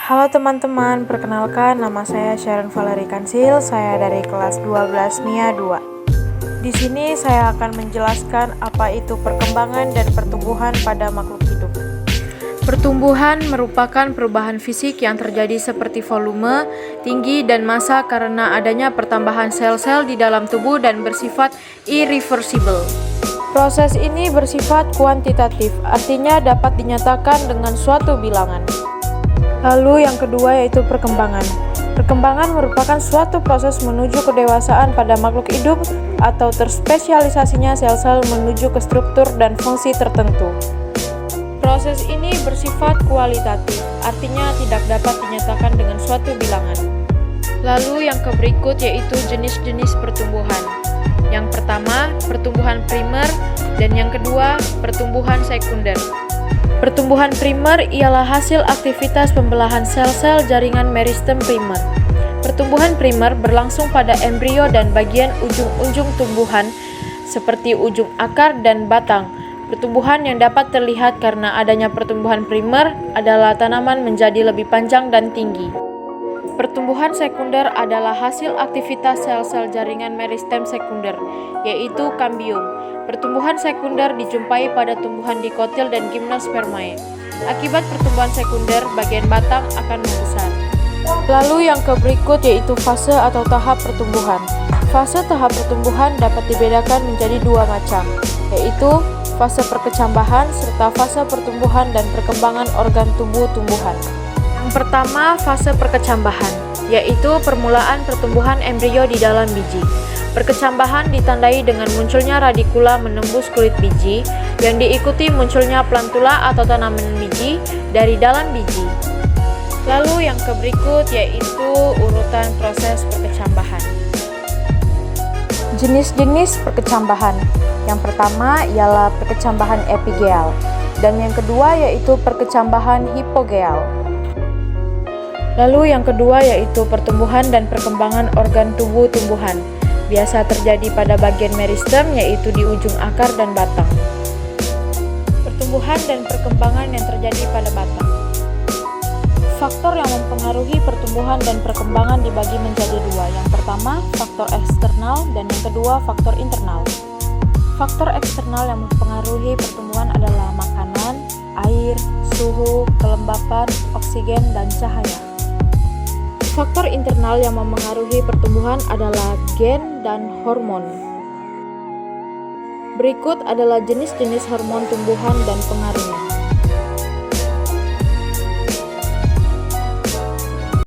Halo teman-teman, perkenalkan nama saya Sharon Valerie Kansil, saya dari kelas 12 MIA 2. Di sini saya akan menjelaskan apa itu perkembangan dan pertumbuhan pada makhluk hidup. Pertumbuhan merupakan perubahan fisik yang terjadi seperti volume, tinggi, dan massa karena adanya pertambahan sel-sel di dalam tubuh dan bersifat irreversible. Proses ini bersifat kuantitatif, artinya dapat dinyatakan dengan suatu bilangan. Lalu yang kedua yaitu perkembangan. Perkembangan merupakan suatu proses menuju kedewasaan pada makhluk hidup atau terspesialisasinya sel-sel menuju ke struktur dan fungsi tertentu. Proses ini bersifat kualitatif, artinya tidak dapat dinyatakan dengan suatu bilangan. Lalu yang berikut yaitu jenis-jenis pertumbuhan. Yang pertama, pertumbuhan primer, dan yang kedua, pertumbuhan sekunder. Pertumbuhan primer ialah hasil aktivitas pembelahan sel-sel jaringan meristem primer. Pertumbuhan primer berlangsung pada embrio dan bagian ujung-ujung tumbuhan seperti ujung akar dan batang. Pertumbuhan yang dapat terlihat karena adanya pertumbuhan primer adalah tanaman menjadi lebih panjang dan tinggi. Pertumbuhan sekunder adalah hasil aktivitas sel-sel jaringan meristem sekunder, yaitu kambium. Pertumbuhan sekunder dijumpai pada tumbuhan dikotil dan gimnospermae. Akibat pertumbuhan sekunder, bagian batang akan membesar. Lalu yang berikut yaitu fase atau tahap pertumbuhan. Fase tahap pertumbuhan dapat dibedakan menjadi dua macam, yaitu fase perkecambahan serta fase pertumbuhan dan perkembangan organ tubuh tumbuhan. Yang pertama, fase perkecambahan, yaitu permulaan pertumbuhan embrio di dalam biji. Perkecambahan ditandai dengan munculnya radikula menembus kulit biji, yang diikuti munculnya plantula atau tanaman biji dari dalam biji. Lalu yang berikut yaitu urutan proses perkecambahan. Jenis-jenis perkecambahan. Yang pertama ialah perkecambahan epigeal, dan yang kedua yaitu perkecambahan hipogeal. Lalu yang kedua yaitu pertumbuhan dan perkembangan organ tubuh tumbuhan. Biasa terjadi pada bagian meristem yaitu di ujung akar dan batang. Pertumbuhan dan perkembangan yang terjadi pada batang. Faktor yang mempengaruhi pertumbuhan dan perkembangan dibagi menjadi dua. Yang pertama, faktor eksternal dan yang kedua, faktor internal. Faktor eksternal yang mempengaruhi pertumbuhan adalah makanan, air, suhu, kelembapan, oksigen, dan cahaya. Faktor internal yang memengaruhi pertumbuhan adalah gen dan hormon. Berikut adalah jenis-jenis hormon tumbuhan dan pengaruhnya.